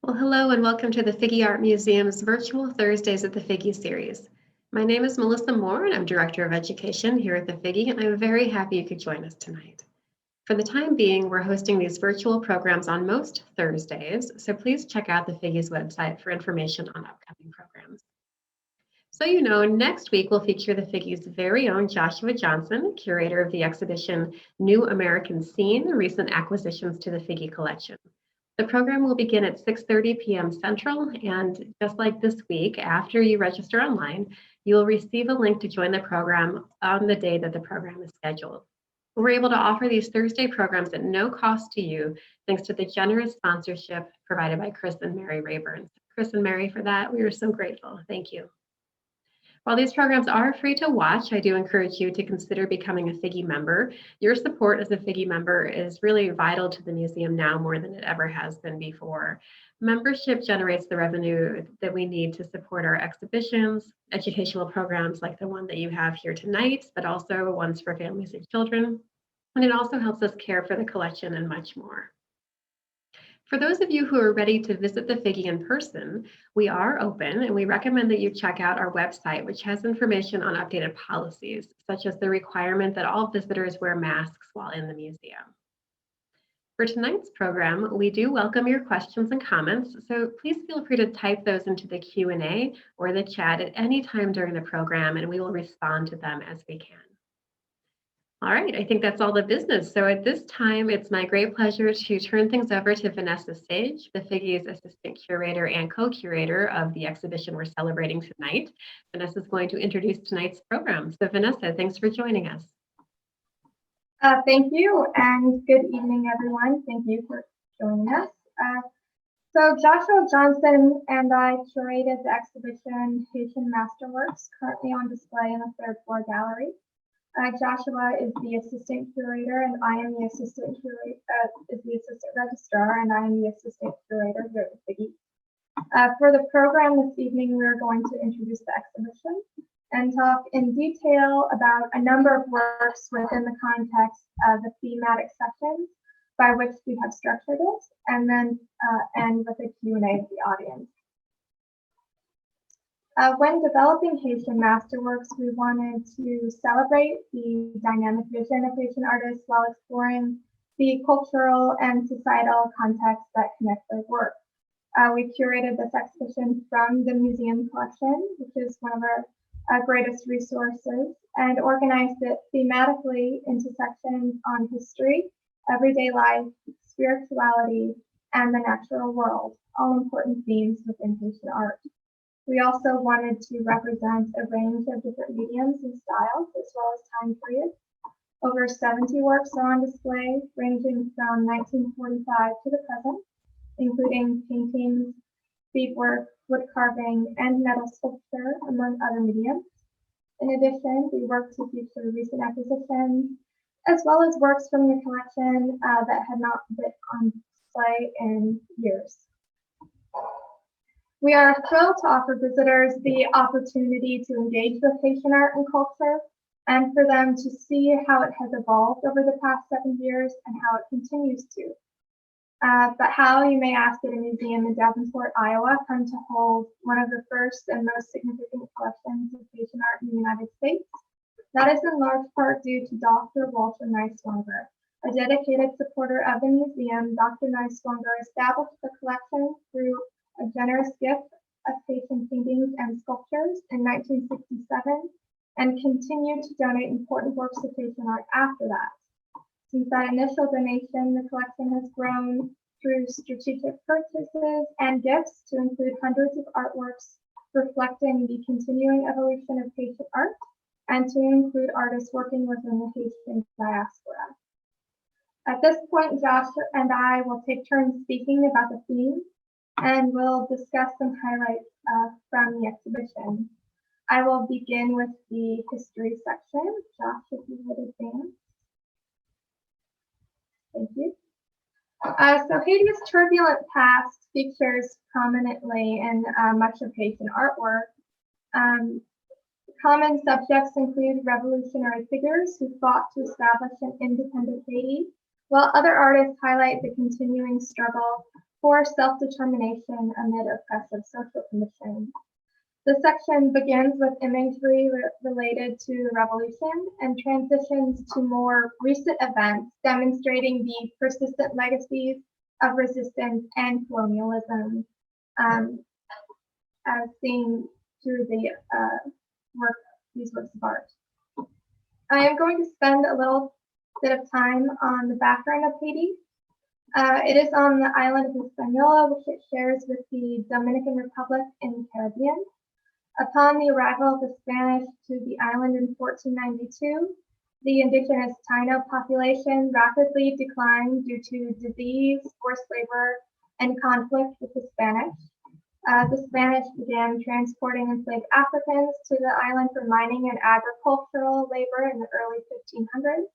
Well, hello and welcome to the Figge Art Museum's virtual Thursdays at the Figge series. My name is Melissa Moore and I'm Director of Education here at the Figge, and I'm very happy you could join us tonight. For the time being, we're hosting these virtual programs on most Thursdays, so please check out the Figge's website for information on upcoming programs. So you know, next week we'll feature the Figge's very own Joshua Johnson, curator of the exhibition New American Scene, Recent Acquisitions to the Figge Collection. The program will begin at 6:30 p.m. Central, and just like this week, after you register online, you will receive a link to join the program on the day that the program is scheduled. We're able to offer these Thursday programs at no cost to you, thanks to the generous sponsorship provided by Chris and Mary Rayburn. Chris and Mary, for that, we are so grateful. Thank you. While these programs are free to watch, I do encourage you to consider becoming a Figge member. Your support as a Figge member is really vital to the museum now more than it ever has been before. Membership generates the revenue that we need to support our exhibitions, educational programs like the one that you have here tonight, but also ones for families and children. And it also helps us care for the collection and much more. For those of you who are ready to visit the Figge in person, we are open and we recommend that you check out our website, which has information on updated policies, such as the requirement that all visitors wear masks while in the museum. For tonight's program, we do welcome your questions and comments, so please feel free to type those into the Q&A or the chat at any time during the program, and we will respond to them as we can. All right, I think that's all the business. So at this time, it's my great pleasure to turn things over to Vanessa Sage, the Figge's Assistant Curator and Co-Curator of the exhibition we're celebrating tonight. Vanessa is going to introduce tonight's program. So Vanessa, thanks for joining us. Thank you, and good evening, everyone. Thank you for joining us. So Joshua Johnson and I curated the exhibition Haitian Masterworks, currently on display in the third floor gallery. Joshua is the assistant curator, and I am the assistant registrar, and I am the assistant curator here at the Figge. For the program this evening, we are going to introduce the exhibition and talk in detail about a number of works within the context of the thematic sections by which we have structured it, and then end with a Q&A with the audience. When developing Haitian Masterworks, we wanted to celebrate the dynamic vision of Haitian artists while exploring the cultural and societal contexts that connect their work. We curated this exhibition from the museum collection, which is one of our greatest resources, and organized it thematically into sections on history, everyday life, spirituality, and the natural world, all important themes within Haitian art. We also wanted to represent a range of different mediums and styles, as well as time periods. Over 70 works are on display, ranging from 1945 to the present, including paintings, beadwork, wood carving, and metal sculpture, among other mediums. In addition, we worked to feature recent acquisitions, as well as works from the collection that had not been on display in years. We are thrilled to offer visitors the opportunity to engage with Haitian art and culture, and for them to see how it has evolved over the past 7 years and how it continues to. But how, you may ask, did a museum in Davenport, Iowa come to hold one of the first and most significant collections of Haitian art in the United States? That is in large part due to Dr. Walter Neiswanger. A dedicated supporter of the museum, Dr. Neiswanger established the collection through a generous gift of Haitian paintings and sculptures in 1967, and continued to donate important works of Haitian art after that. Since that initial donation, the collection has grown through strategic purchases and gifts to include hundreds of artworks reflecting the continuing evolution of Haitian art, and to include artists working within the Haitian diaspora. At this point, Josh and I will take turns speaking about the theme, and we'll discuss some highlights from the exhibition. I will begin with the history section. Josh, if you would advance. Thank you. So Haiti's turbulent past features prominently in much of Haitian artwork. Common subjects include revolutionary figures who fought to establish an independent Haiti, while other artists highlight the continuing struggle for self-determination amid oppressive social conditions. The section begins with imagery related to the revolution and transitions to more recent events demonstrating the persistent legacies of resistance and colonialism, as seen through the these works of art. I am going to spend a little bit of time on the background of Haiti. It is on the island of Hispaniola, which it shares with the Dominican Republic in the Caribbean. Upon the arrival of the Spanish to the island in 1492, the indigenous Taino population rapidly declined due to disease, forced labor, and conflict with the Spanish. The Spanish began transporting enslaved Africans to the island for mining and agricultural labor in the early 1500s,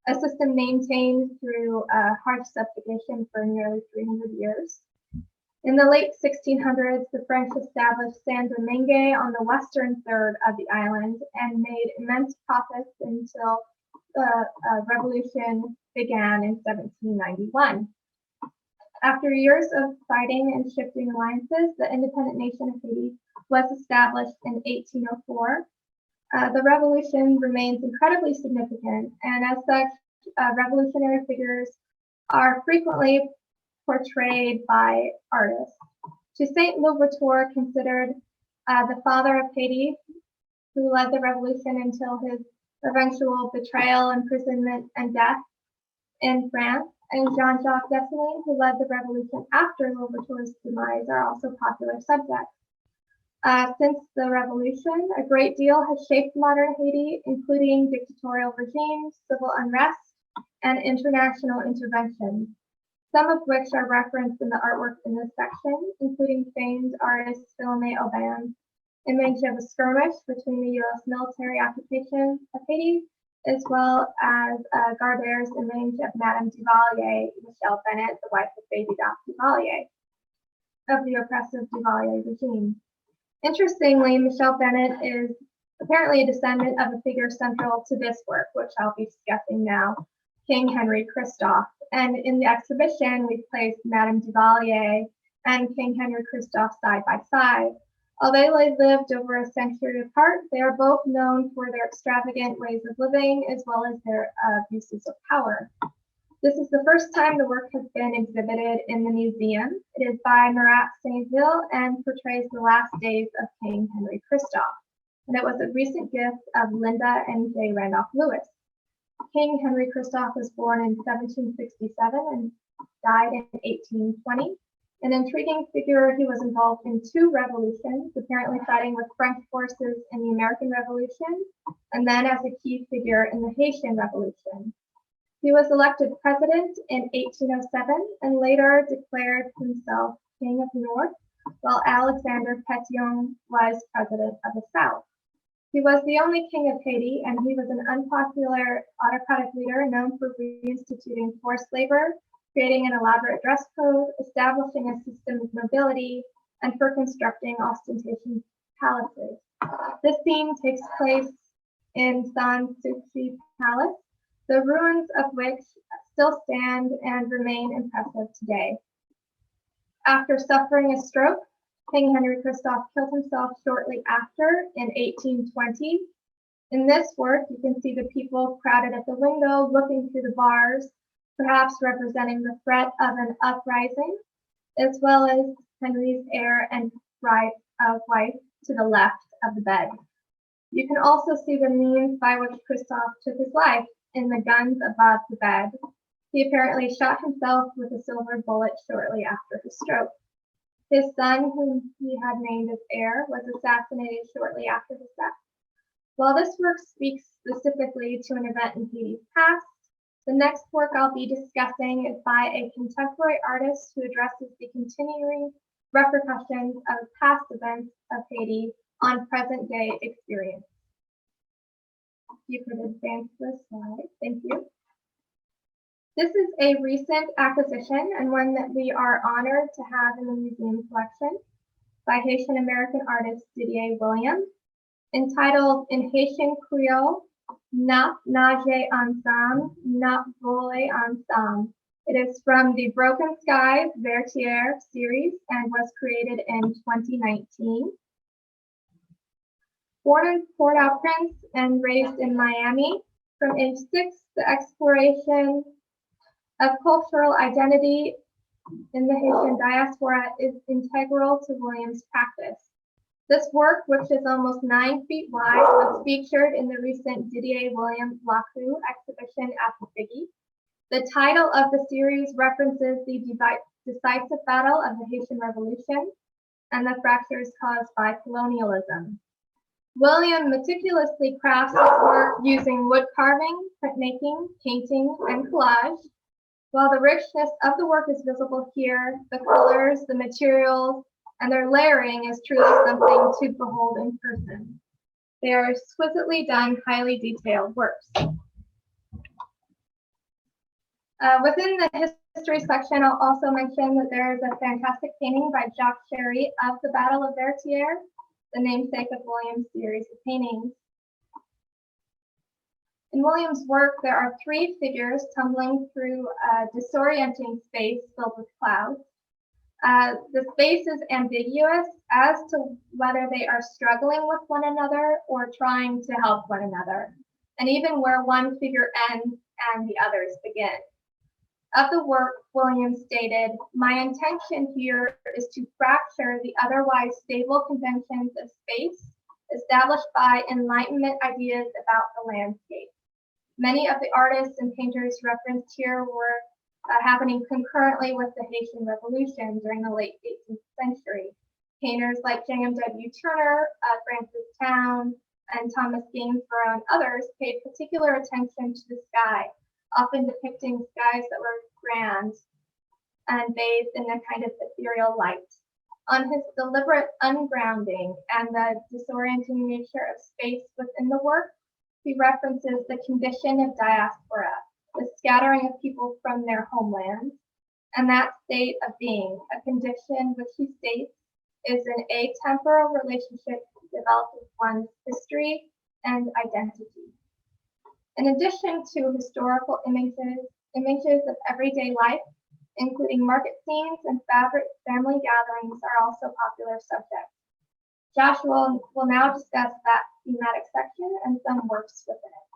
a system maintained through harsh subjugation for nearly 300 years. In the late 1600s, the French established Saint-Domingue on the western third of the island and made immense profits until the revolution began in 1791. After years of fighting and shifting alliances, the independent nation of Haiti was established in 1804. The revolution remains incredibly significant, and as such, revolutionary figures are frequently portrayed by artists. Toussaint Louverture, considered the father of Haiti, who led the revolution until his eventual betrayal, imprisonment, and death in France, and Jean-Jacques Dessalines, who led the revolution after Louverture's demise, are also popular subjects. Since the revolution, a great deal has shaped modern Haiti, including dictatorial regimes, civil unrest, and international intervention, some of which are referenced in the artwork in this section, including famed artist Philomé Aubin's image of a skirmish between the U.S. military occupation of Haiti, as well as Garber's image of Madame Duvalier, Michelle Bennett, the wife of Baby Doc Duvalier, of the oppressive Duvalier regime. Interestingly, Michelle Bennett is apparently a descendant of a figure central to this work, which I'll be discussing now, King Henry Kristoff. And in the exhibition, we've placed Madame Duvalier and King Henry Kristoff side by side. Although they lived over a century apart, they are both known for their extravagant ways of living as well as their abuses of power. This is the first time the work has been exhibited in the museum. It is by Marat Saint-Ville and portrays the last days of King Henry Kristoff. And it was a recent gift of Linda and J. Randolph Lewis. King Henry Kristoff was born in 1767 and died in 1820. An intriguing figure, he was involved in two revolutions, apparently fighting with French forces in the American Revolution, and then as a key figure in the Haitian Revolution. He was elected president in 1807 and later declared himself King of the North, while Alexander Pétion was president of the South. He was the only king of Haiti, and he was an unpopular autocratic leader known for reinstituting forced labor, creating an elaborate dress code, establishing a system of nobility, and for constructing ostentatious palaces. This scene takes place in Sans-Souci Palace, the ruins of which still stand and remain impressive today. After suffering a stroke, King Henry Kristoff killed himself shortly after in 1820. In this work, you can see the people crowded at the window looking through the bars, perhaps representing the threat of an uprising, as well as Henry's heir and wife to the left of the bed. You can also see the means by which Kristoff took his life in the guns above the bed. He apparently shot himself with a silver bullet shortly after his stroke. His son, whom he had named as heir, was assassinated shortly after his death. While this work speaks specifically to an event in Haiti's past, the next work I'll be discussing is by a contemporary artist who addresses the continuing repercussions of past events of Haiti on present-day experience. You could advance this slide. Thank you. This is a recent acquisition and one that we are honored to have in the museum collection by Haitian American artist Judy Williams, entitled In Haitian Creole, Nap Nage Ensemble, Nap Vole Ensemble, It is from the Broken Skies Vertier series and was created in 2019. Born in Port-au-Prince and raised in Miami, from age 6, the exploration of cultural identity in the Haitian diaspora is integral to Williams' practice. This work, which is almost 9 feet wide, was featured in the recent Didier Williams Lacroix exhibition at the Figge. The title of the series references the decisive battle of the Haitian Revolution and the fractures caused by colonialism. William meticulously crafts his work using wood carving, printmaking, painting, and collage. While the richness of the work is visible here, the colors, the materials, and their layering is truly something to behold in person. They are exquisitely done, highly detailed works. Within the history section, I'll also mention that there is a fantastic painting by Jacques Cherry of the Battle of Vertier, the namesake of Williams' series of paintings. In Williams' work, there are 3 figures tumbling through a disorienting space filled with clouds. The space is ambiguous as to whether they are struggling with one another or trying to help one another, and even where one figure ends and the others begin. Of the work, Williams stated, "My intention here is to fracture the otherwise stable conventions of space established by Enlightenment ideas about the landscape." Many of the artists and painters referenced here were happening concurrently with the Haitian Revolution during the late 18th century. Painters like J.M.W. Turner, Francis Towne, and Thomas Gainsborough and others paid particular attention to the sky, often depicting skies that were grand and bathed in a kind of ethereal light. On his deliberate ungrounding and the disorienting nature of space within the work, he references the condition of diaspora, the scattering of people from their homelands, and that state of being, a condition which he states is an atemporal relationship developed with one's history and identity. In addition to historical images of everyday life, including market scenes and family gatherings, are also popular subjects. Joshua will now discuss that thematic section and some works within it.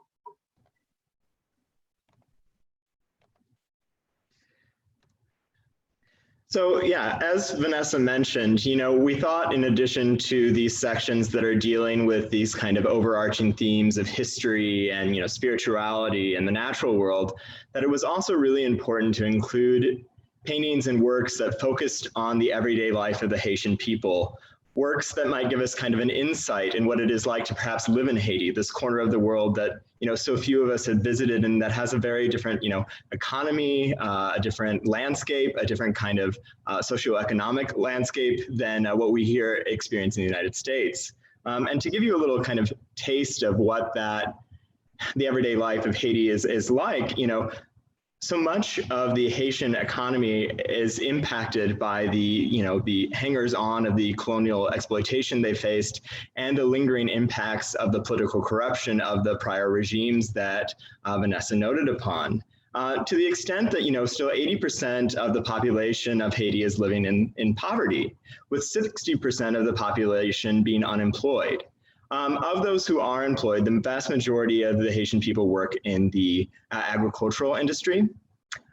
So yeah, as Vanessa mentioned, we thought in addition to these sections that are dealing with these kind of overarching themes of history and spirituality and the natural world, that it was also really important to include paintings and works that focused on the everyday life of the Haitian people. Works that might give us kind of an insight in what it is like to perhaps live in Haiti, this corner of the world that so few of us have visited, and that has a very different economy, a different landscape, a different kind of socioeconomic landscape than what we here experience in the United States. And to give you a little kind of taste of what the everyday life of Haiti is like, so much of the Haitian economy is impacted by the hangers-on of the colonial exploitation they faced and the lingering impacts of the political corruption of the prior regimes that Vanessa noted upon. To the extent that, still 80% of the population of Haiti is living in poverty, with 60% of the population being unemployed. Of those who are employed, the vast majority of the Haitian people work in the agricultural industry.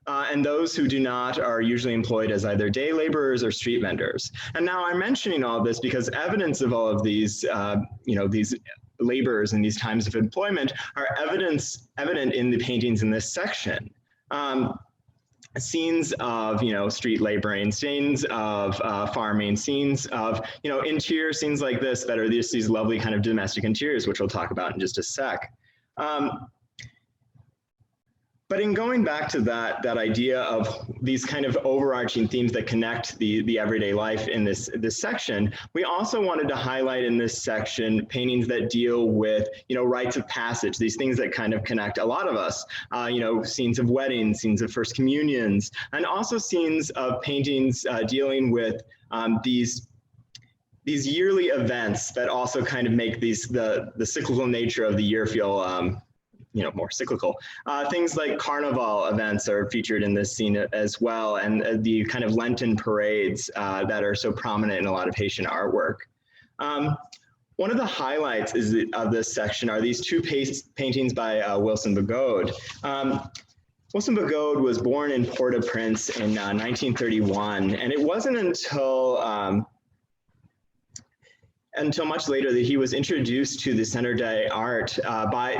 And those who do not are usually employed as either day laborers or street vendors. And now I'm mentioning all of this because evidence of all of these, these laborers and these times of employment are evident in the paintings in this section. Scenes of street laboring, scenes of farming, scenes of interior scenes like this that are these lovely kind of domestic interiors, which we'll talk about in just a sec. But in going back to that idea of these kind of overarching themes that connect the everyday life in this section, we also wanted to highlight in this section paintings that deal with rites of passage, these things that kind of connect a lot of us, scenes of weddings, scenes of first communions, and also scenes of paintings dealing with these yearly events that also kind of make the cyclical nature of the year feel more cyclical. Things like carnival events are featured in this scene as well, and the kind of Lenten parades that are so prominent in a lot of Haitian artwork. One of the highlights of this section are these two paintings by Wilson Begoad. Wilson Begoad was born in Port-au-Prince in 1931, and it wasn't until much later that he was introduced to the Centre d'Art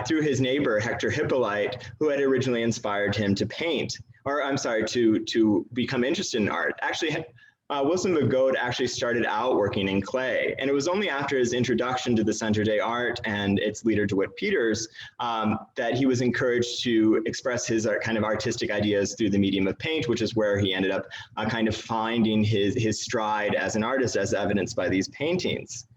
through his neighbor, Hector Hippolyte, who had originally inspired him to paint, or I'm sorry, to become interested in art. Actually, Wilson Begoad actually started out working in clay, and it was only after his introduction to the Centre d'Art and its leader, DeWitt Peters, that he was encouraged to express his kind of artistic ideas through the medium of paint, which is where he ended up kind of finding his stride as an artist, as evidenced by these paintings.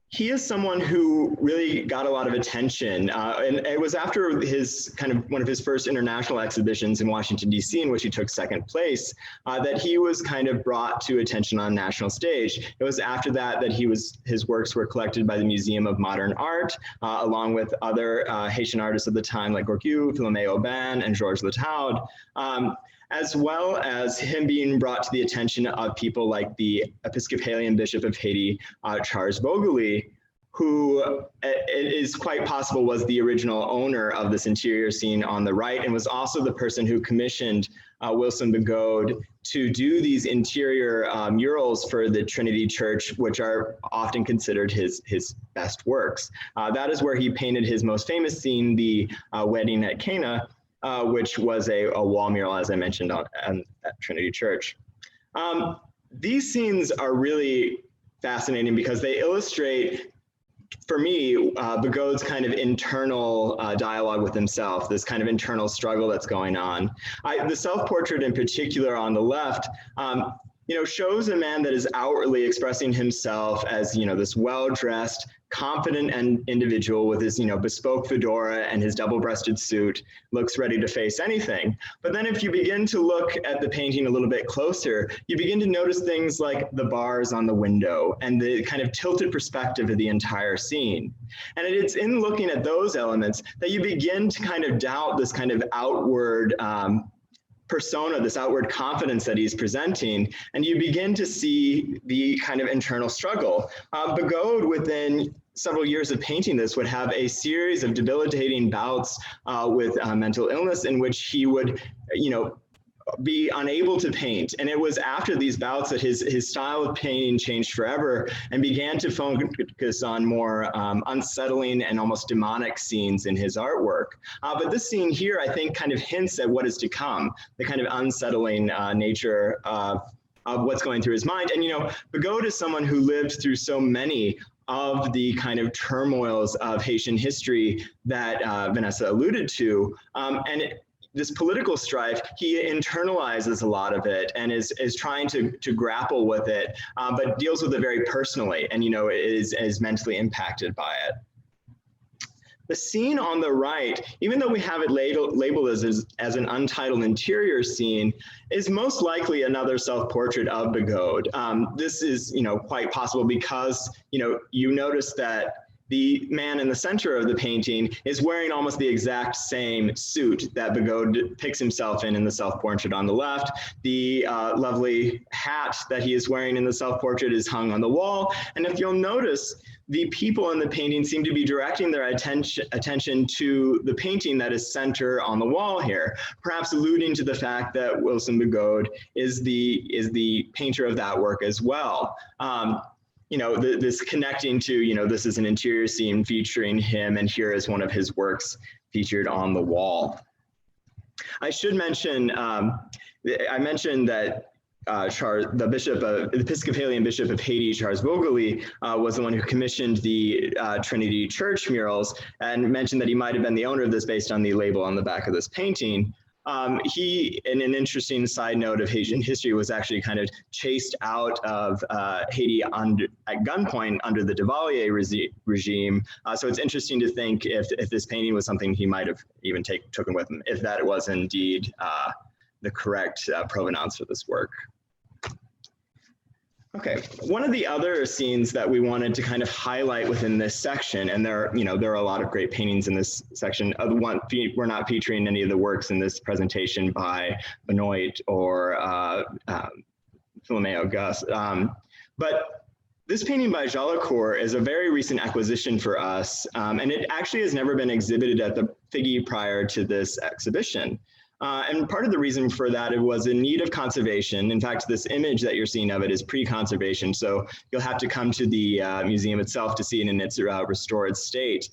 He is someone who really got a lot of attention, and it was after one of his first international exhibitions in Washington, D.C., in which he took second place, that he was kind of brought to attention on national stage. It was after that his works were collected by the Museum of Modern Art, along with other Haitian artists of the time like Gorky, Philomé Aubin, and Georges Lataud. As well as him being brought to the attention of people like the Episcopalian Bishop of Haiti, Charles Bogely, who it is quite possible was the original owner of this interior scene on the right, and was also the person who commissioned Wilson Begoad to do these interior murals for the Trinity Church, which are often considered his best works. That is where he painted his most famous scene, the Wedding at Cana, which was a wall mural, as I mentioned, at Trinity Church. These scenes are really fascinating because they illustrate, for me, Begoad's kind of internal dialogue with himself, this kind of internal struggle that's going on. The self-portrait in particular on the left, shows a man that is outwardly expressing himself as, this well-dressed, confident individual with his, bespoke fedora and his double-breasted suit, looks ready to face anything. But then if you begin to look at the painting a little bit closer, you begin to notice things like the bars on the window and the kind of tilted perspective of the entire scene. And it's in looking at those elements that you begin to kind of doubt this kind of outward persona, this outward confidence that he's presenting, and you begin to see the kind of internal struggle. Begoad, within several years of painting this, would have a series of debilitating bouts with mental illness in which he would, be unable to paint. And it was after these bouts that his style of painting changed forever and began to focus on more unsettling and almost demonic scenes in his artwork. But this scene here, I think, kind of hints at what is to come, the kind of unsettling nature of what's going through his mind. And, Begoad is someone who lived through so many of the kind of turmoils of Haitian history that Vanessa alluded to. This political strife, he internalizes a lot of it and is trying to grapple with it, but deals with it very personally and, is mentally impacted by it. The scene on the right, even though we have it labeled as an untitled interior scene, is most likely another self-portrait of Begoad. This is, quite possible because, you notice that the man in the center of the painting is wearing almost the exact same suit that Begoad depicts himself in the self-portrait on the left. The lovely hat that he is wearing in the self-portrait is hung on the wall. And if you'll notice, the people in the painting seem to be directing their attention to the painting that is center on the wall here, perhaps alluding to the fact that Wilson Begoad is the painter of that work as well. This connecting to, this is an interior scene featuring him, and here is one of his works featured on the wall. I should mention, I mentioned that the Episcopalian Bishop of Haiti, Charles Bogely, was the one who commissioned the Trinity Church murals, and mentioned that he might have been the owner of this based on the label on the back of this painting. He, in an interesting side note of Haitian history, was actually kind of chased out of Haiti at gunpoint under the Duvalier regime. So it's interesting to think if this painting was something he might have even taken with him, if that was indeed the correct provenance for this work. Okay, one of the other scenes that we wanted to kind of highlight within this section, and there are a lot of great paintings in this section. We're not featuring any of the works in this presentation by Benoit or Philemeo Gus, but this painting by Jolicoeur is a very recent acquisition for us, and it actually has never been exhibited at the Figge prior to this exhibition. And part of the reason for that, it was in need of conservation. In fact, this image that you're seeing of it is pre-conservation, so you'll have to come to the museum itself to see it in its restored state.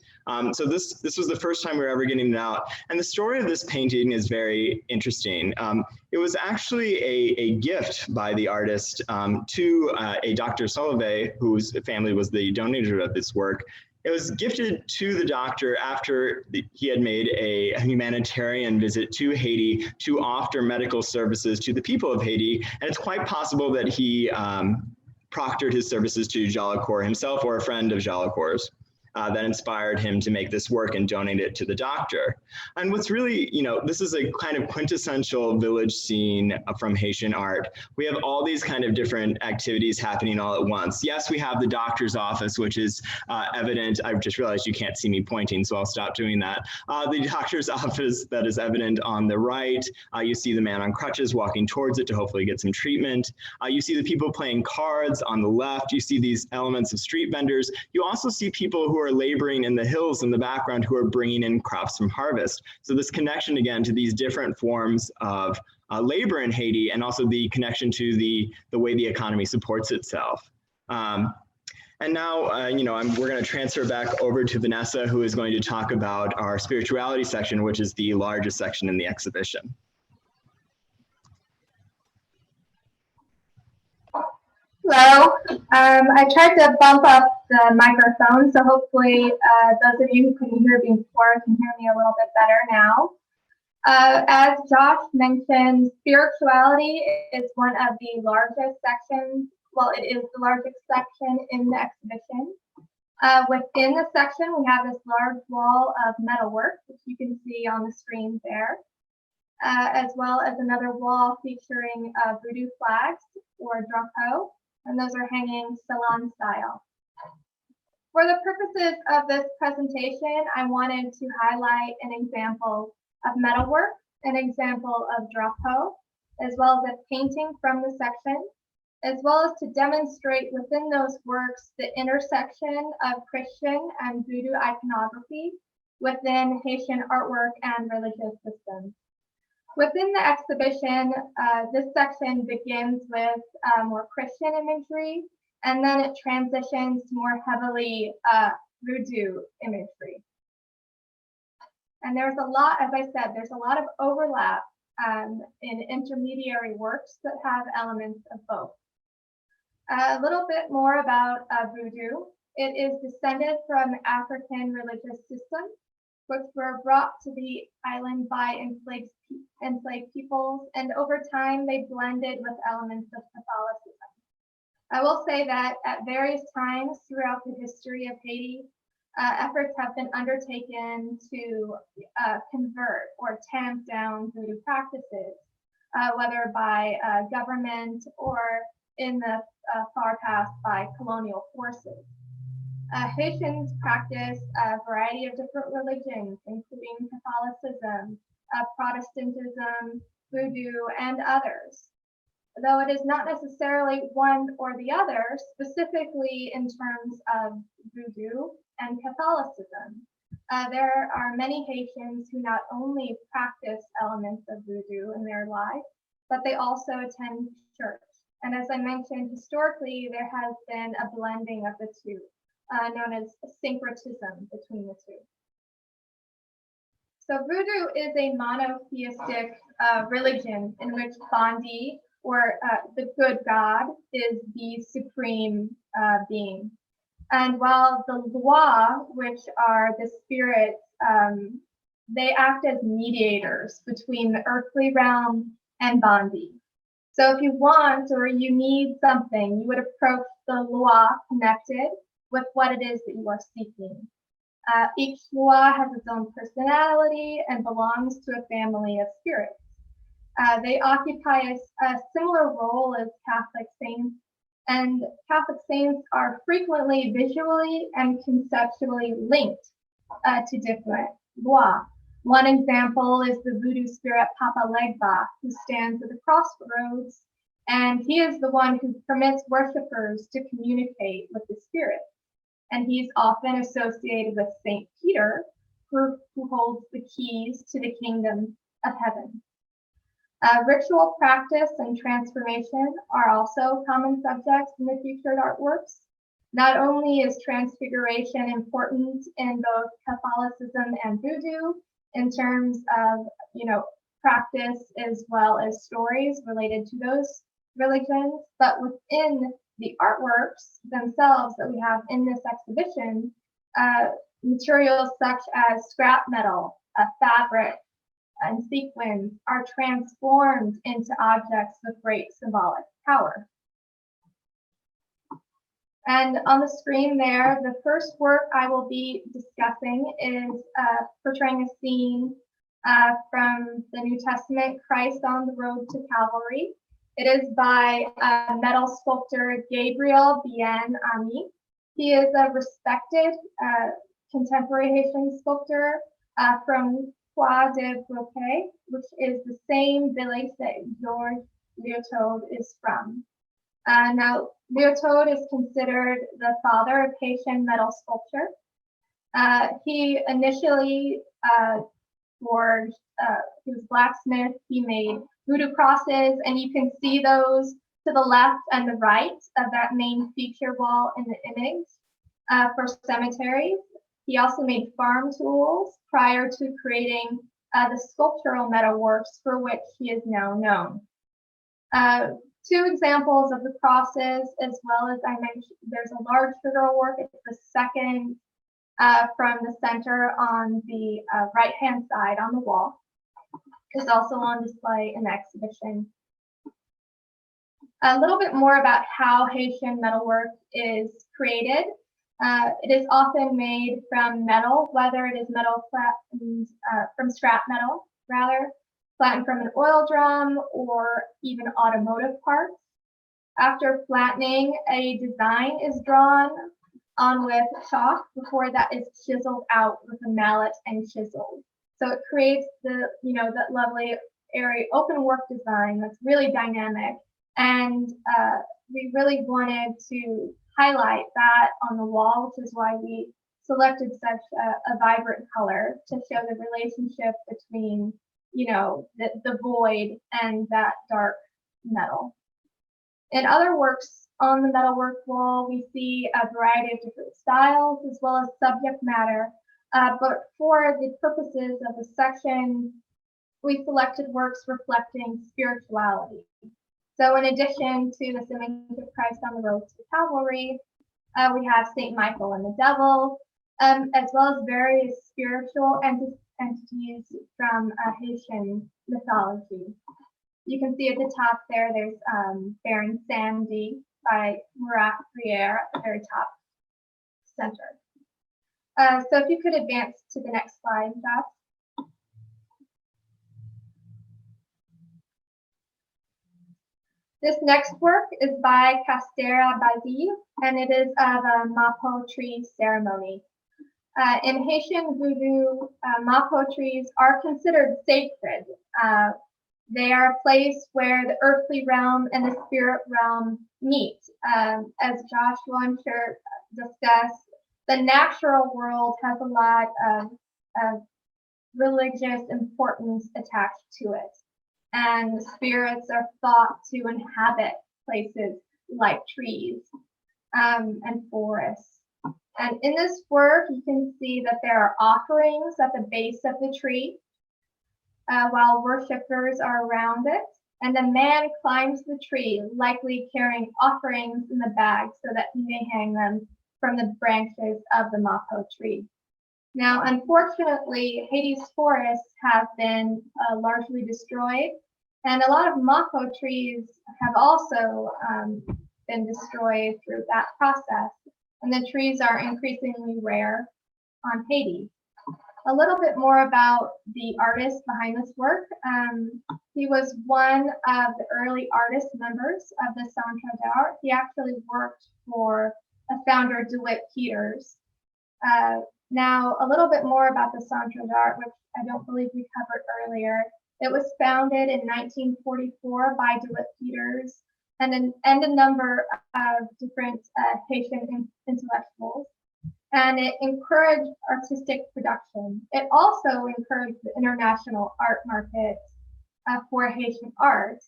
So this was the first time we were ever getting it out. And the story of this painting is very interesting. It was actually a gift by the artist to a Dr. Solvay, whose family was the donator of this work. It was gifted to the doctor after he had made a humanitarian visit to Haiti to offer medical services to the people of Haiti. And it's quite possible that he proctored his services to Jolicoeur himself or a friend of Jolicoeur's. That inspired him to make this work and donate it to the doctor. And what's really, this is a kind of quintessential village scene from Haitian art. We have all these kind of different activities happening all at once. Yes, we have the doctor's office, which is evident. I've just realized you can't see me pointing, so I'll stop doing that. The doctor's office that is evident on the right. You see the man on crutches walking towards it to hopefully get some treatment. You see the people playing cards on the left. You see these elements of street vendors. You also see people who are laboring in the hills in the background who are bringing in crops from harvest. So this connection again to these different forms of labor in Haiti, and also the connection to the way the economy supports itself. And now, we're going to transfer back over to Vanessa, who is going to talk about our spirituality section, which is the largest section in the exhibition. Hello. I tried to bump up the microphone, so hopefully those of you who couldn't hear me before can hear me a little bit better now. As Josh mentioned, spirituality is one of the largest sections. Well, it is the largest section in the exhibition. Within the section, we have this large wall of metalwork, which you can see on the screen there, as well as another wall featuring Voodoo flags or drapeaux. And those are hanging salon style. For the purposes of this presentation, I wanted to highlight an example of metalwork, an example of drapeau, as well as a painting from the section, as well as to demonstrate within those works the intersection of Christian and Voodoo iconography within Haitian artwork and religious systems. Within the exhibition, this section begins with more Christian imagery, and then it transitions to more heavily Voodoo imagery. And there's a lot, as I said, there's a lot of overlap in intermediary works that have elements of both. A little bit more about Voodoo. It is descended from African religious systems, which were brought to the island by enslaved peoples, and over time they blended with elements of Catholicism. I will say that at various times throughout the history of Haiti, efforts have been undertaken to convert or tamp down Voodoo practices, whether by government or in the far past by colonial forces. Haitians practice a variety of different religions, including Catholicism, Protestantism, Voodoo, and others. Though it is not necessarily one or the other, specifically in terms of Voodoo and Catholicism. There are many Haitians who not only practice elements of Voodoo in their life, but they also attend church. And as I mentioned, historically, there has been a blending of the two, known as syncretism between the two. So Voodoo is a monotheistic religion in which Bandi, or the good God, is the supreme being. And while the Loa, which are the spirits, they act as mediators between the earthly realm and Bandi. So if you want or you need something, you would approach the Loa connected with what it is that you are seeking. Each Loa has its own personality and belongs to a family of spirits. They occupy a similar role as Catholic saints And Catholic saints are frequently visually and conceptually linked to different lois. One example is the Voodoo spirit Papa Legba, who stands at the crossroads, and he is the one who permits worshipers to communicate with the spirit. And he's often associated with Saint Peter, who holds the keys to the kingdom of heaven. Ritual practice and transformation are also common subjects in the featured artworks. Not only is transfiguration important in both Catholicism and Voodoo in terms of, practice as well as stories related to those religions, but within the artworks themselves that we have in this exhibition, materials such as scrap metal, fabric, and sequins are transformed into objects with great symbolic power. And on the screen there, the first work I will be discussing is portraying a scene from the New Testament, Christ on the Road to Calvary. It is by metal sculptor Gabriel Bien Ami. He is a respected contemporary Haitian sculptor from Croix de Broquet, which is the same village that Georges Leotaud is from. Now, Leotaud is considered the father of Haitian metal sculpture. He initially forged, he was blacksmith, he made voodoo crosses, and you can see those to the left and the right of that main feature wall in the image for cemeteries. He also made farm tools prior to creating the sculptural metalworks for which he is now known. Two examples of the crosses, as well as I mentioned, there's a large figural work. It's the second from the center on the right-hand side on the wall. Is also on display in the exhibition. A little bit more about how Haitian metalwork is created. It is often made from metal, whether it is metal flattened from scrap metal, rather, flattened from an oil drum or even automotive parts. After flattening, a design is drawn on with chalk before that is chiseled out with a mallet and chiseled. So it creates that lovely airy open work design that's really dynamic. And we really wanted to highlight that on the wall, which is why we selected such a vibrant color to show the relationship between, the void and that dark metal. In other works on the metalwork wall, we see a variety of different styles as well as subject matter. But for the purposes of the section, we selected works reflecting spirituality. So in addition to this image of Christ on the Road to Calvary, we have Saint Michael and the Devil, as well as various spiritual entities from Haitian mythology. You can see at the top there's Baron Sandy by Murat Briere at the very top center. So if you could advance to the next slide, Josh. This next work is by Castera Bazille, and it is of a mapo tree ceremony. In Haitian Voodoo, mapo trees are considered sacred. They are a place where the earthly realm and the spirit realm meet. As Joshua, I'm sure, discussed, the natural world has a lot of religious importance attached to it. And spirits are thought to inhabit places like trees and forests. And in this work, you can see that there are offerings at the base of the tree while worshipers are around it. And a man climbs the tree, likely carrying offerings in the bag so that he may hang them from the branches of the mapo tree. Now, unfortunately, Haiti's forests have been largely destroyed, and a lot of mapo trees have also been destroyed through that process, and the trees are increasingly rare on Haiti. A little bit more about the artist behind this work. He was one of the early artist members of the Centre d'Art. He actually worked for a founder, DeWitt Peters. Now, a little bit more about the Centre d'Art, which I don't believe we covered earlier. It was founded in 1944 by DeWitt Peters and a number of different Haitian intellectuals. And it encouraged artistic production. It also encouraged the international art market for Haitian art.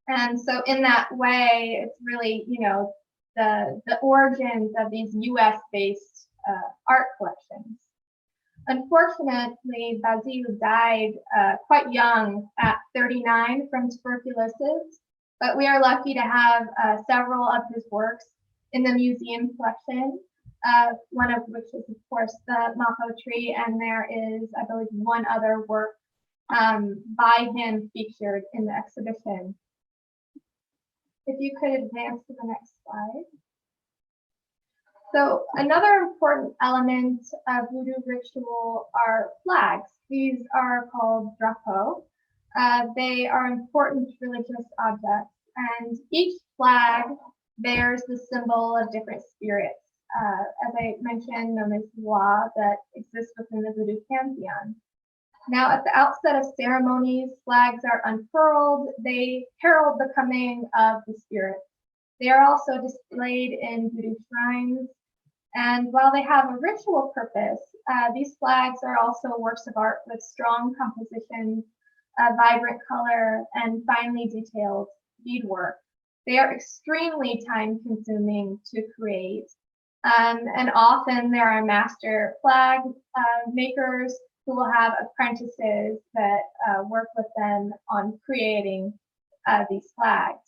And so in that way, it's really, the origins of these US-based art collections. Unfortunately, Basile died quite young at 39 from tuberculosis, but we are lucky to have several of his works in the museum collection, one of which is, of course, the Mapo tree, and there is, I believe, one other work by him featured in the exhibition. If you could advance to the next slide. So another important element of voodoo ritual are flags. These are called drapeaux. They are important religious objects, and each flag bears the symbol of different spirits, as I mentioned, known as Wa, that exists within the voodoo pantheon. Now, at the outset of ceremonies, flags are unfurled. They herald the coming of the spirits. They are also displayed in voodoo shrines. And while they have a ritual purpose, these flags are also works of art with strong compositions, vibrant color, and finely detailed beadwork. They are extremely time-consuming to create. And often there are master flag makers who will have apprentices that work with them on creating these flags.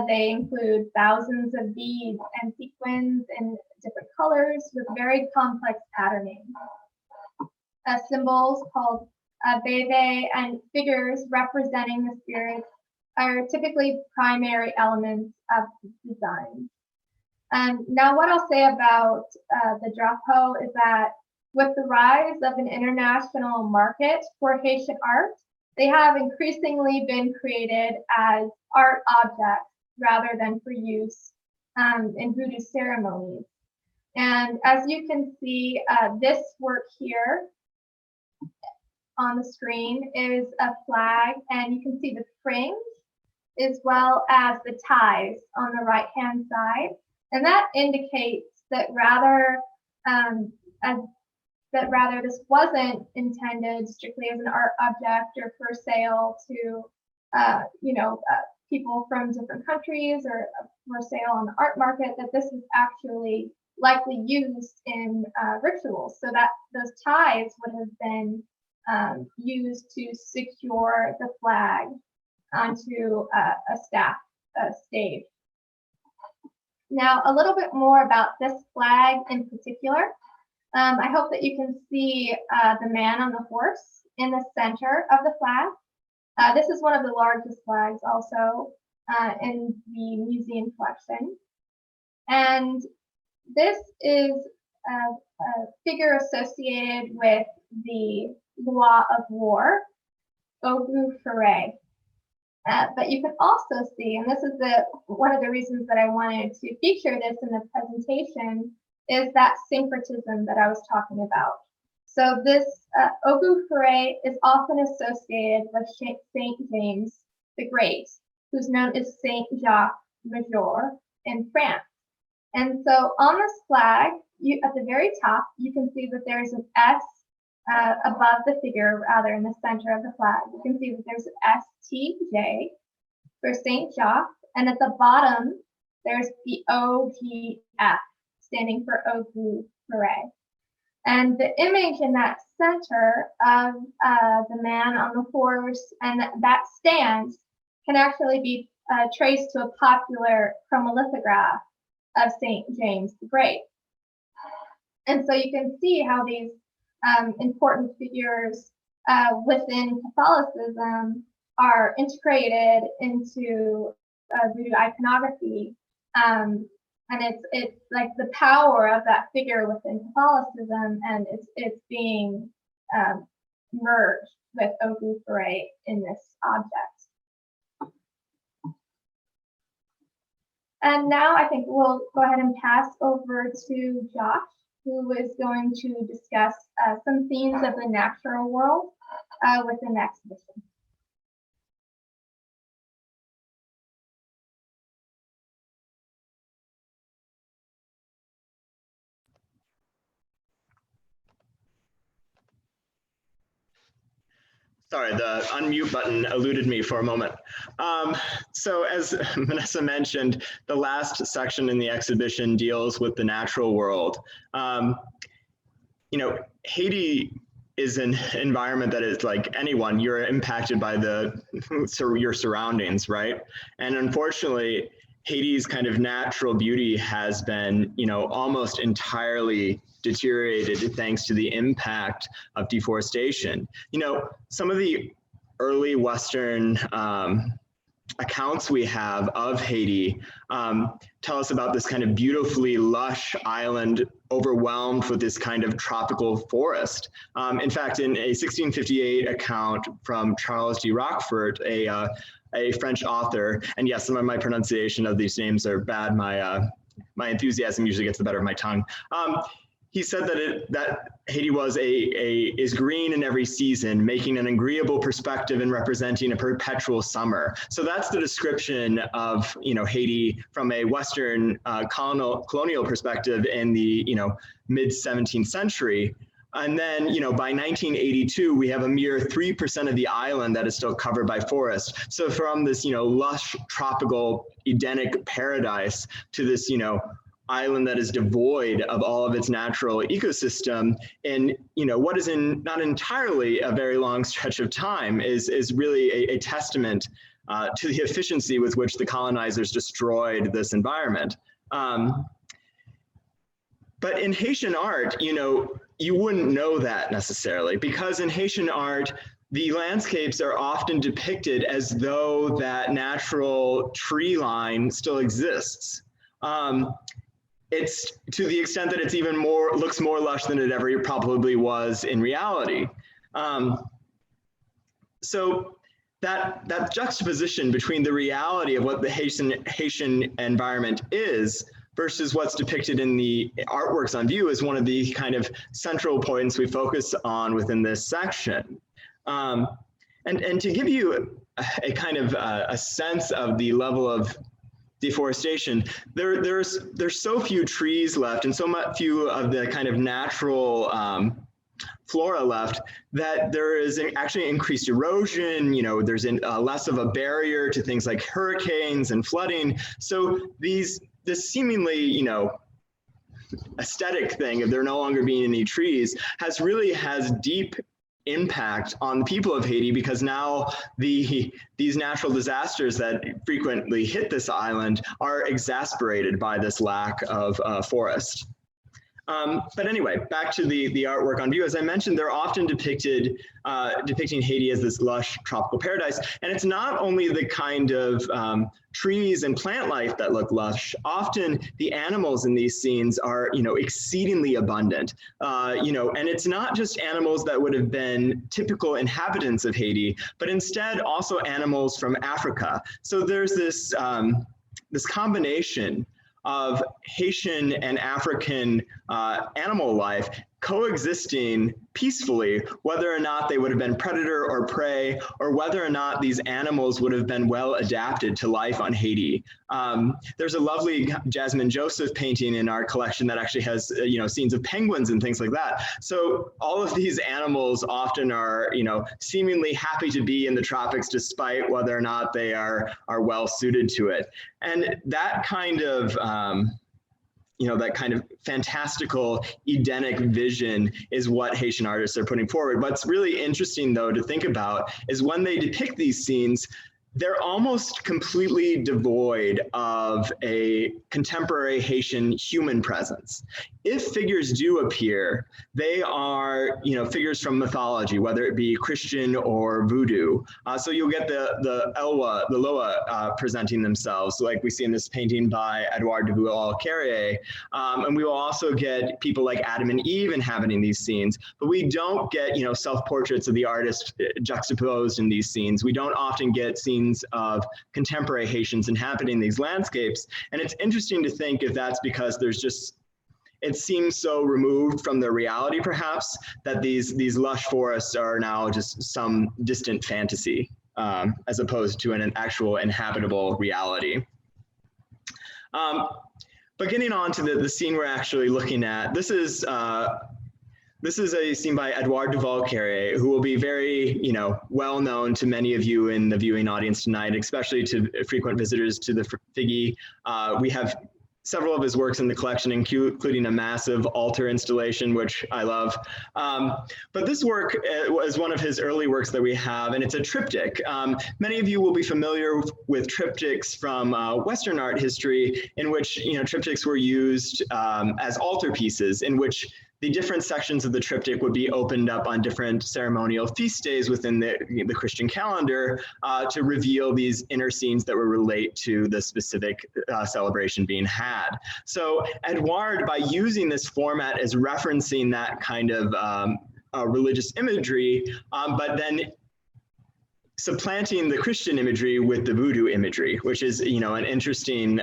They include thousands of beads and sequins in different colors with very complex patterning. Symbols called bebe and figures representing the spirits are typically primary elements of the design. Now what I'll say about the drapeau is that with the rise of an international market for Haitian art, they have increasingly been created as art objects rather than for use in voodoo ceremonies. And as you can see, this work here on the screen is a flag, and you can see the fringe as well as the ties on the right-hand side. And that indicates that rather this wasn't intended strictly as an art object or for sale to people from different countries or for sale on the art market, that this is actually likely used in rituals, so that those ties would have been used to secure the flag onto a stage. Now, a little bit more about this flag in particular. I hope that you can see the man on the horse in the center of the flag. This is one of the largest flags also in the museum collection. And this is a figure associated with the loi of war, Ogu Fere. But you can also see, and this is one of the reasons that I wanted to feature this in the presentation, is that syncretism that I was talking about. So this Ogu Fere is often associated with Saint James the Great, who's known as Saint Jacques Major in France. And so on this flag, at the very top, you can see that there's an S above the figure, rather in the center of the flag. You can see that there's an STJ for Saint Jacques, and at the bottom, there's the OGF, standing for Ogu Fere. And the image in that center of the man on the horse and that stance can actually be traced to a popular chromolithograph of St. James the Great. And so you can see how these important figures within Catholicism are integrated into voodoo iconography. And it's like the power of that figure within Catholicism, and it's being merged with Ogu Foray in this object. And now I think we'll go ahead and pass over to Josh, who is going to discuss some themes of the natural world within the exhibition. Sorry, the unmute button eluded me for a moment. So as Vanessa mentioned, the last section in the exhibition deals with the natural world. You know, Haiti is an environment that is like anyone, you're impacted by your surroundings, right? And unfortunately, Haiti's kind of natural beauty has been, you know, almost entirely deteriorated thanks to the impact of deforestation. You know, some of the early Western accounts we have of Haiti tell us about this kind of beautifully lush island overwhelmed with this kind of tropical forest. In fact, in a 1658 account from Charles de Roquefort, a French author, and yes, some of my pronunciation of these names are bad. My enthusiasm usually gets the better of my tongue. He said that Haiti is green in every season, making an agreeable perspective and representing a perpetual summer. So that's the description of, you know, Haiti from a Western colonial perspective in the, you know, mid 17th century. And then, you know, by 1982, we have a mere 3% of the island that is still covered by forest. So from this, you know, lush tropical Edenic paradise to this, you know, island that is devoid of all of its natural ecosystem, and you know what is in not entirely a very long stretch of time is really a testament to the efficiency with which the colonizers destroyed this environment. But in Haitian art, you know, you wouldn't know that necessarily, because in Haitian art, the landscapes are often depicted as though that natural tree line still exists. It's to the extent that it's even looks more lush than it ever probably was in reality. So that juxtaposition between the reality of what the Haitian environment is versus what's depicted in the artworks on view is one of the kind of central points we focus on within this section. And to give you a kind of a sense of the level of deforestation, there's so few trees left and so much few of the kind of natural flora left that there is actually increased erosion. You know, there's less of a barrier to things like hurricanes and flooding. So this seemingly, you know, aesthetic thing of there no longer being any trees has deep impact on the people of Haiti, because now these natural disasters that frequently hit this island are exacerbated by this lack of forest. But anyway, back to the artwork on view. As I mentioned, they're often depicting Haiti as this lush tropical paradise. And it's not only the kind of trees and plant life that look lush. Often the animals in these scenes are, you know, exceedingly abundant. You know, and it's not just animals that would have been typical inhabitants of Haiti, but instead also animals from Africa. So there's this combination of Haitian and African animal life coexisting peacefully, whether or not they would have been predator or prey, or whether or not these animals would have been well adapted to life on Haiti. There's a lovely Jasmine Joseph painting in our collection that actually has, you know, scenes of penguins and things like that. So all of these animals often are, you know, seemingly happy to be in the tropics despite whether or not they are well suited to it. And that kind of you know, that kind of fantastical Edenic vision is what Haitian artists are putting forward. What's really interesting, though, to think about is when they depict these scenes, they're almost completely devoid of a contemporary Haitian human presence. if figures do appear, they are, figures from mythology, whether it be Christian or Voodoo. So you'll get the Elwa, the Loa presenting themselves, like we see in this painting by Edouard de Villers-Carrier. And we will also get people like Adam and Eve inhabiting these scenes, but we don't get, self-portraits of the artist juxtaposed in these scenes. We don't often get scenes of contemporary Haitians inhabiting these landscapes. And it's interesting to think if that's because it seems so removed from the reality, perhaps, that these lush forests are now just some distant fantasy, as opposed to an actual inhabitable reality. But getting on to the scene we're actually looking at, this is a scene by Edouard de Villers-Carrier, who will be very, well known to many of you in the viewing audience tonight, especially to frequent visitors to the Figge. We have several of his works in the collection, including a massive altar installation, which I love. But this work was one of his early works that we have, and it's a triptych. Many of you will be familiar with triptychs from Western art history, in which triptychs were used as altarpieces, in which the different sections of the triptych would be opened up on different ceremonial feast days within the Christian calendar to reveal these inner scenes that would relate to the specific celebration being had. So Edouard, by using this format, is referencing that kind of religious imagery, but then supplanting the Christian imagery with the Voodoo imagery, which is, an interesting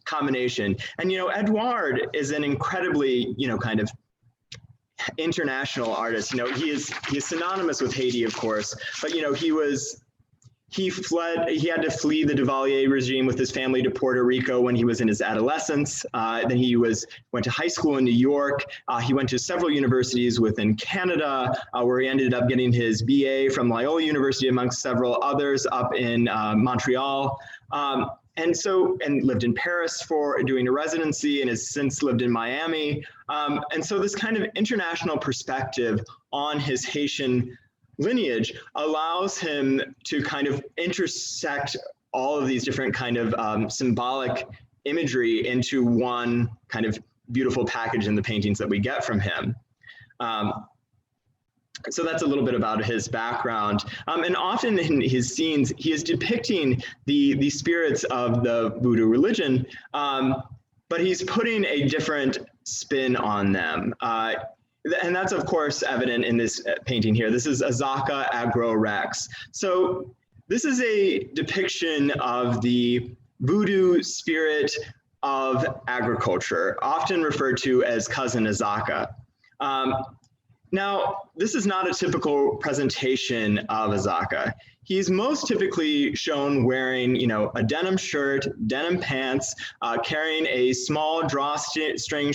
combination. And, Edouard is an incredibly, kind of international artist. He is synonymous with Haiti, of course, but he had to flee the Duvalier regime with his family to Puerto Rico when he was in his adolescence. Then he went to high school in New York. He went to several universities within Canada, where he ended up getting his BA from Loyola University, amongst several others, up in Montreal. And lived in Paris for doing a residency, and has since lived in Miami. And so this kind of international perspective on his Haitian lineage allows him to kind of intersect all of these different kind of symbolic imagery into one kind of beautiful package in the paintings that we get from him. So that's a little bit about his background. And often in his scenes, he is depicting the spirits of the Voodoo religion, but he's putting a different spin on them. And that's, of course, evident in this painting here. This is Azaka Agro Rex. So this is a depiction of the Voodoo spirit of agriculture, often referred to as Cousin Azaka. Now, this is not a typical presentation of Azaka. He's most typically shown wearing, a denim shirt, denim pants, carrying a small drawstring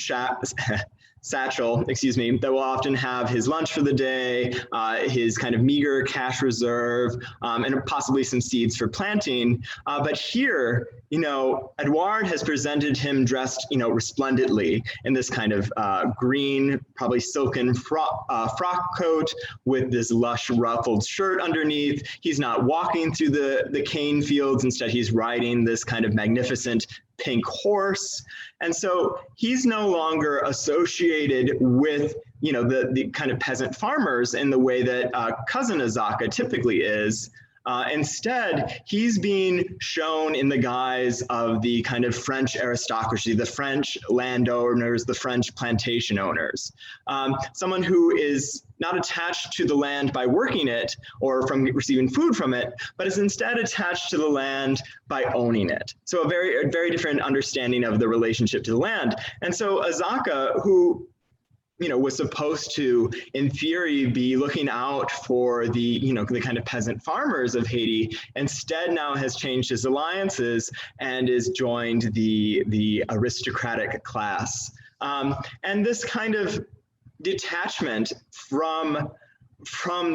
satchel, that will often have his lunch for the day, his kind of meager cash reserve, and possibly some seeds for planting. But here, Edouard has presented him dressed, resplendently in this kind of green, probably silken frock coat with this lush ruffled shirt underneath. He's not walking through the cane fields. Instead, he's riding this kind of magnificent pink horse. And so he's no longer associated with, the kind of peasant farmers in the way that Cousin Azaka typically is. Instead, he's being shown in the guise of the kind of French aristocracy, the French landowners, the French plantation owners. Someone who is not attached to the land by working it or from receiving food from it, but is instead attached to the land by owning it. So a very different understanding of the relationship to the land. And so Azaka, who was supposed to, in theory, be looking out for the, the kind of peasant farmers of Haiti, instead now has changed his alliances and is joined the aristocratic class. And this kind of detachment from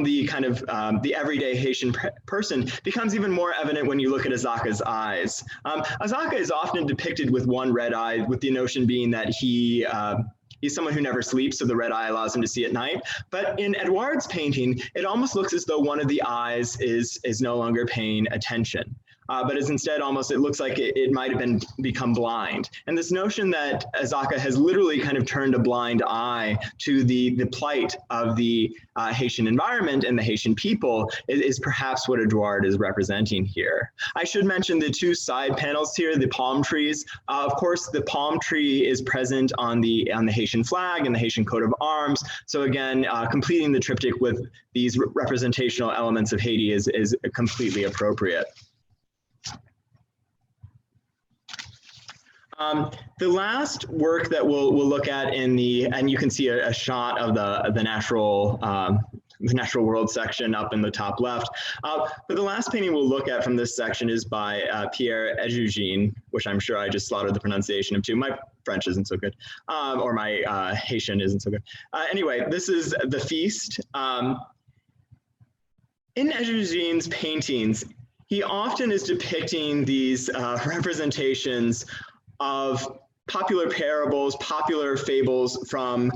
the kind of the everyday Haitian person becomes even more evident when you look at Azaka's eyes. Azaka is often depicted with one red eye, with the notion being that he's someone who never sleeps, so the red eye allows him to see at night. But in Edouard's painting, it almost looks as though one of the eyes is no longer paying attention. but is instead almost, it looks like it might have become blind. And this notion that Azaka has literally kind of turned a blind eye to the plight of the Haitian environment and the Haitian people is perhaps what Edouard is representing here. I should mention the two side panels here, the palm trees. Of course, the palm tree is present on the Haitian flag and the Haitian coat of arms. So again, completing the triptych with these representational elements of Haiti is completely appropriate. The last work that we'll look at and you can see a shot of the natural world section up in the top left. But the last painting we'll look at from this section is by Pierre Eugene, which I'm sure I just slaughtered the pronunciation of too. My French isn't so good, or my Haitian isn't so good. Anyway, this is The Feast. In Eugene's paintings, he often is depicting these representations of popular parables, popular fables from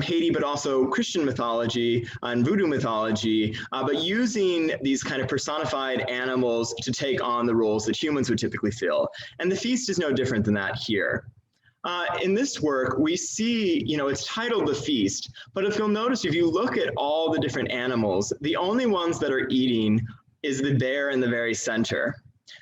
Haiti, but also Christian mythology and Voodoo mythology, but using these kind of personified animals to take on the roles that humans would typically fill. And The Feast is no different than that here. In this work, we see, it's titled The Feast, but if you'll notice, if you look at all the different animals, the only ones that are eating is the bear in the very center.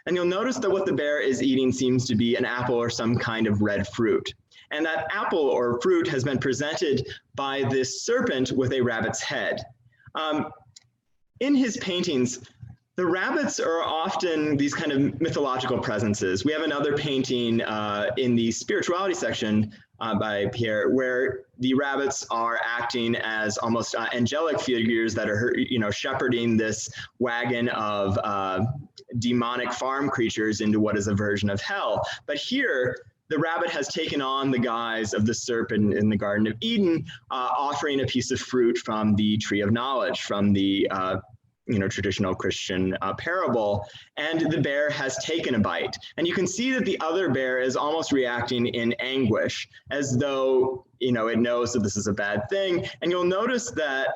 And you'll notice that what the bear is eating seems to be an apple or some kind of red fruit. And that apple or fruit has been presented by this serpent with a rabbit's head. In his paintings, the rabbits are often these kind of mythological presences. We have another painting in the spirituality section by Pierre, where the rabbits are acting as almost angelic figures that are, shepherding this wagon of demonic farm creatures into what is a version of hell. But here, the rabbit has taken on the guise of the serpent in the Garden of Eden, offering a piece of fruit from the tree of knowledge, from the traditional Christian parable, and the bear has taken a bite. And you can see that the other bear is almost reacting in anguish, as though, it knows that this is a bad thing. And you'll notice that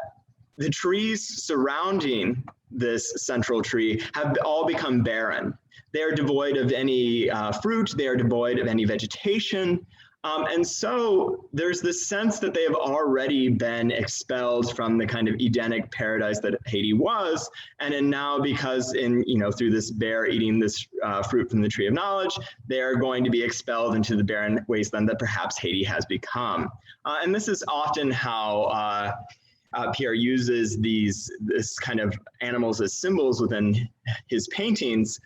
the trees surrounding this central tree have all become barren. They are devoid of any fruit, they are devoid of any vegetation. And so there's this sense that they have already been expelled from the kind of Edenic paradise that Haiti was. And now because through this bear eating this fruit from the tree of knowledge, they are going to be expelled into the barren wasteland that perhaps Haiti has become. And this is often how Pierre uses this kind of animals as symbols within his paintings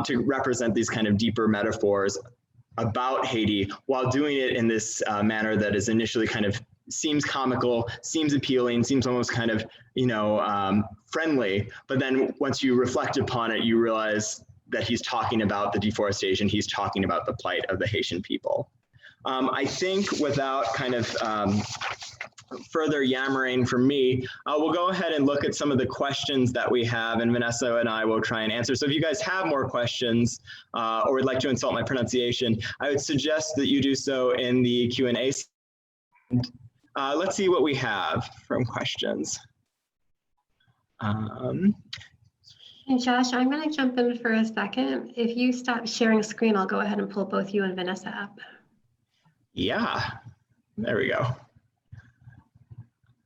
to represent these kind of deeper metaphors about Haiti, while doing it in this manner that is initially kind of seems comical, seems appealing, seems almost kind of, friendly. But then once you reflect upon it, you realize that he's talking about the deforestation, he's talking about the plight of the Haitian people. I think without kind of further yammering from me, we'll go ahead and look at some of the questions that we have, and Vanessa and I will try and answer. So if you guys have more questions or would like to insult my pronunciation, I would suggest that you do so in the Q&A. Let's see what we have from questions. Hey Josh, I'm going to jump in for a second. If you stop sharing screen, I'll go ahead and pull both you and Vanessa up. Yeah, there we go.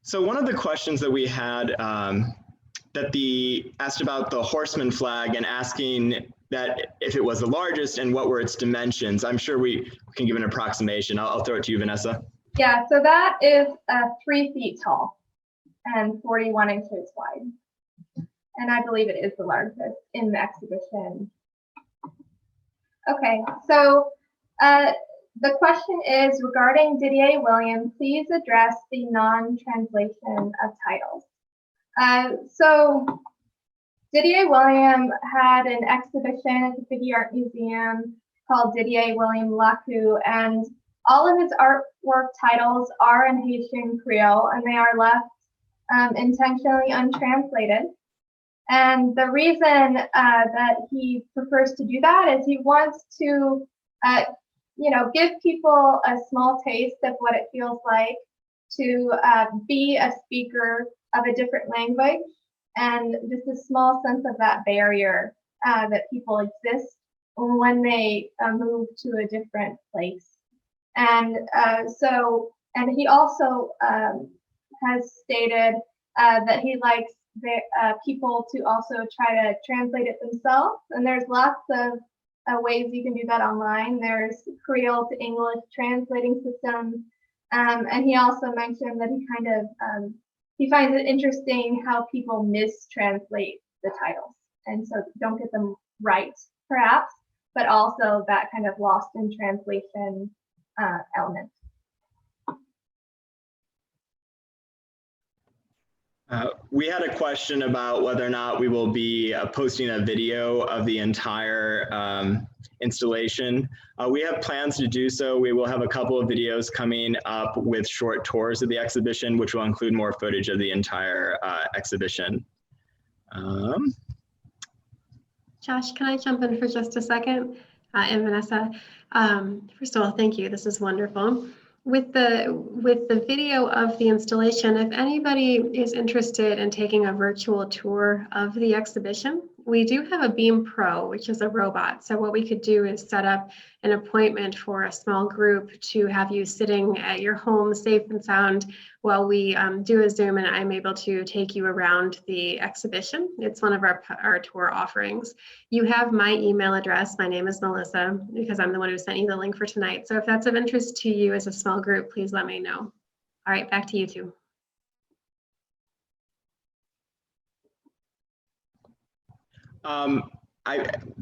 So one of the questions that we had asked about the Horseman Flag and asking that if it was the largest and what were its dimensions. I'm sure we can give an approximation. I'll throw it to you, Vanessa. Yeah, so that is 3 feet tall and 41 inches wide. And I believe it is the largest in the exhibition. Okay, so the question is regarding Didier Williams, please address the non-translation of titles. So Didier Williams had an exhibition at the Figge Art Museum called Didier Williams Laku, and all of his artwork titles are in Haitian Creole, and they are left intentionally untranslated. And the reason that he prefers to do that is he wants to give people a small taste of what it feels like to be a speaker of a different language, and just a small sense of that barrier that people exist when they move to a different place. And and he also has stated that he likes people to also try to translate it themselves. And there's lots of ways you can do that online. There's Creole to English translating systems. And he also mentioned that he finds it interesting how people mistranslate the titles. And so don't get them right, perhaps, but also that kind of lost in translation element. We had a question about whether or not we will be posting a video of the entire installation. We have plans to do so. We will have a couple of videos coming up with short tours of the exhibition, which will include more footage of the entire exhibition. Josh, can I jump in for just a second? And Vanessa, first of all, thank you. This is wonderful. With the video of the installation, if anybody is interested in taking a virtual tour of the exhibition, we do have a Beam Pro, which is a robot. So what we could do is set up an appointment for a small group to have you sitting at your home safe and sound while we do a Zoom, and I'm able to take you around the exhibition. It's one of our tour offerings. You have my email address. My name is Melissa, because I'm the one who sent you the link for tonight. So if that's of interest to you as a small group, please let me know. All right, back to you two.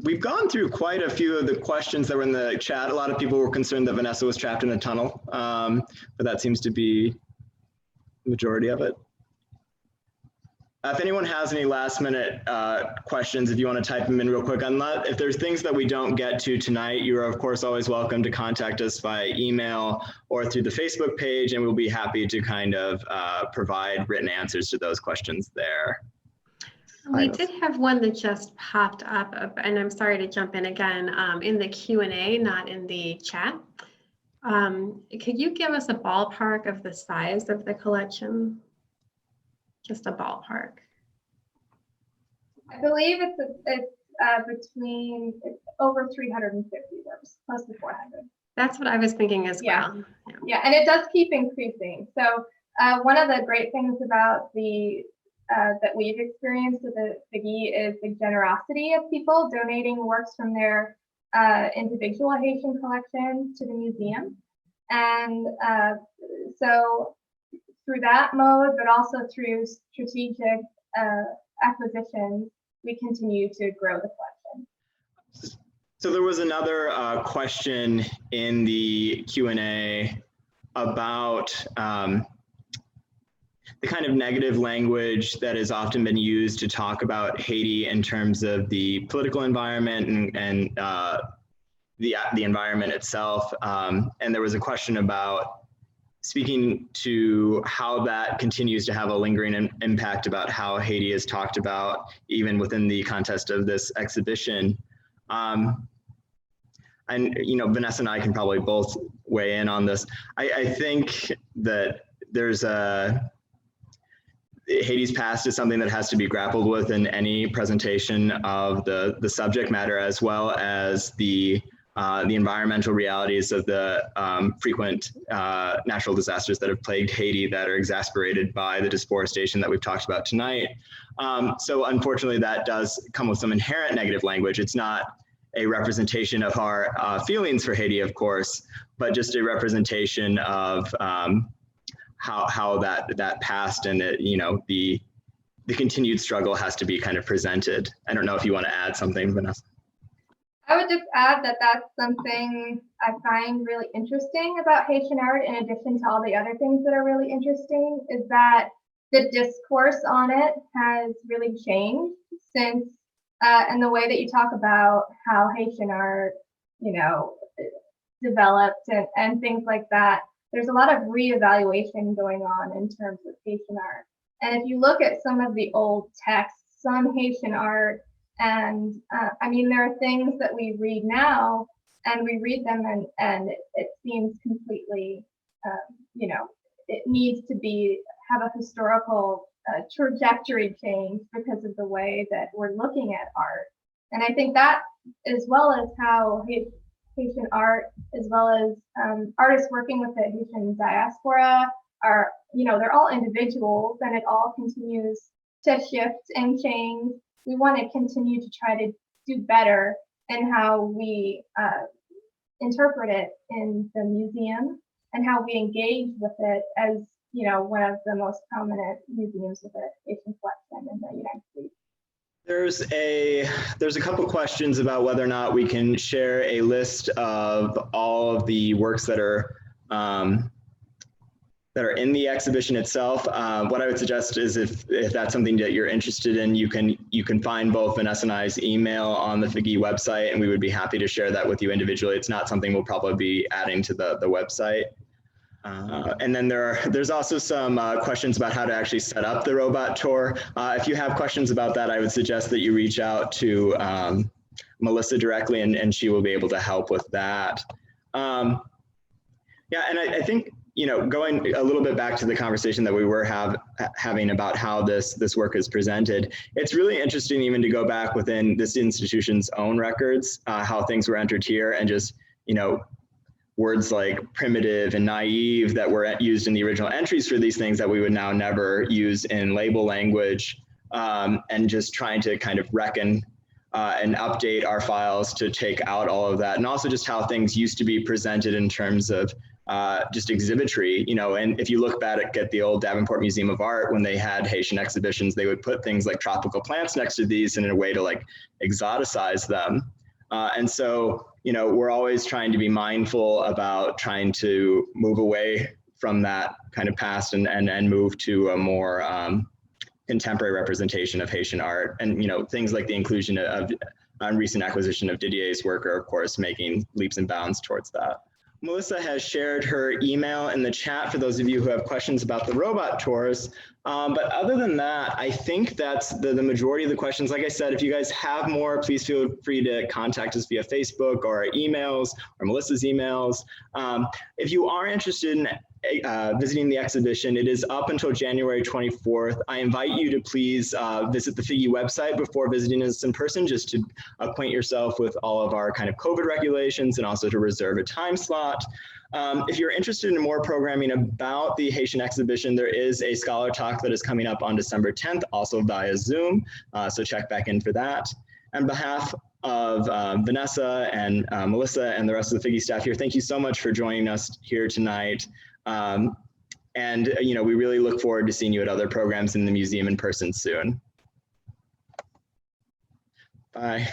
We've gone through quite a few of the questions that were in the chat. A lot of people were concerned that Vanessa was trapped in a tunnel, but that seems to be the majority of it. If anyone has any last minute questions, if you want to type them in real quick, if there's things that we don't get to tonight, you are of course always welcome to contact us via email or through the Facebook page, and we'll be happy to kind of provide written answers to those questions there. We did have one that just popped up, and I'm sorry to jump in again, in the Q&A, not in the chat. Could you give us a ballpark of the size of the collection? Just a ballpark. I believe it's over 350 works, close to 400. That's what I was thinking as yeah. well. Yeah, and it does keep increasing. So one of the great things about that we've experienced with the Figge is the generosity of people donating works from their individual Haitian collection to the museum. And so through that mode, but also through strategic acquisitions, we continue to grow the collection. So there was another question in the Q&A about the kind of negative language that has often been used to talk about Haiti in terms of the political environment and the environment itself. And there was a question about speaking to how that continues to have a lingering impact about how Haiti is talked about even within the context of this exhibition. And Vanessa and I can probably both weigh in on this. I think that there's Haiti's past is something that has to be grappled with in any presentation of the subject matter, as well as the environmental realities of the frequent natural disasters that have plagued Haiti that are exacerbated by the deforestation that we've talked about tonight. So unfortunately, that does come with some inherent negative language. It's not a representation of our feelings for Haiti, of course, but just a representation of how that past and the continued struggle has to be kind of presented. I don't know if you want to add something, Vanessa. I would just add that that's something I find really interesting about Haitian art, in addition to all the other things that are really interesting, is that the discourse on it has really changed since, and the way that you talk about how Haitian art, developed and things like that. There's a lot of reevaluation going on in terms of Haitian art. And if you look at some of the old texts, some Haitian art, and there are things that we read now, and we read them and it seems completely, it needs to have a historical trajectory change because of the way that we're looking at art. And I think that, as well as how Haitian art, as well as artists working with the Haitian diaspora are, they're all individuals, and it all continues to shift and change. We want to continue to try to do better in how we interpret it in the museum and how we engage with it as, one of the most prominent museums of the Haitian collection in the United States. There's a couple questions about whether or not we can share a list of all of the works that are in the exhibition itself. What I would suggest is if that's something that you're interested in, you can find both Vanessa and I's email on the Figge website, and we would be happy to share that with you individually. It's not something we'll probably be adding to the website. And then there's also some questions about how to actually set up the robot tour. If you have questions about that, I would suggest that you reach out to Melissa directly, and she will be able to help with that. Yeah, and I think, going a little bit back to the conversation that we were having about how this work is presented, it's really interesting even to go back within this institution's own records, how things were entered here, and just, words like primitive and naive that were used in the original entries for these things that we would now never use in label language, and just trying to kind of reckon and update our files to take out all of that. And also just how things used to be presented in terms of just exhibitry, and if you look back at the old Davenport Museum of Art, when they had Haitian exhibitions, they would put things like tropical plants next to these in a way to like exoticize them. And so, we're always trying to be mindful about trying to move away from that kind of past and move to a more contemporary representation of Haitian art. And, things like the inclusion of recent acquisition of Didier's work are, of course, making leaps and bounds towards that. Melissa has shared her email in the chat for those of you who have questions about the robot tours. But other than that, I think that's the majority of the questions. Like I said, if you guys have more, please feel free to contact us via Facebook or our emails or Melissa's emails. If you are interested in visiting the exhibition, it is up until January 24th. I invite you to please visit the Figge website before visiting us in person, just to acquaint yourself with all of our kind of COVID regulations and also to reserve a time slot. If you're interested in more programming about the Haitian exhibition, there is a scholar talk that is coming up on December 10th, also via Zoom, so check back in for that. On behalf of Vanessa and Melissa and the rest of the Figge staff here, thank you so much for joining us here tonight. And we really look forward to seeing you at other programs in the museum in person soon. Bye.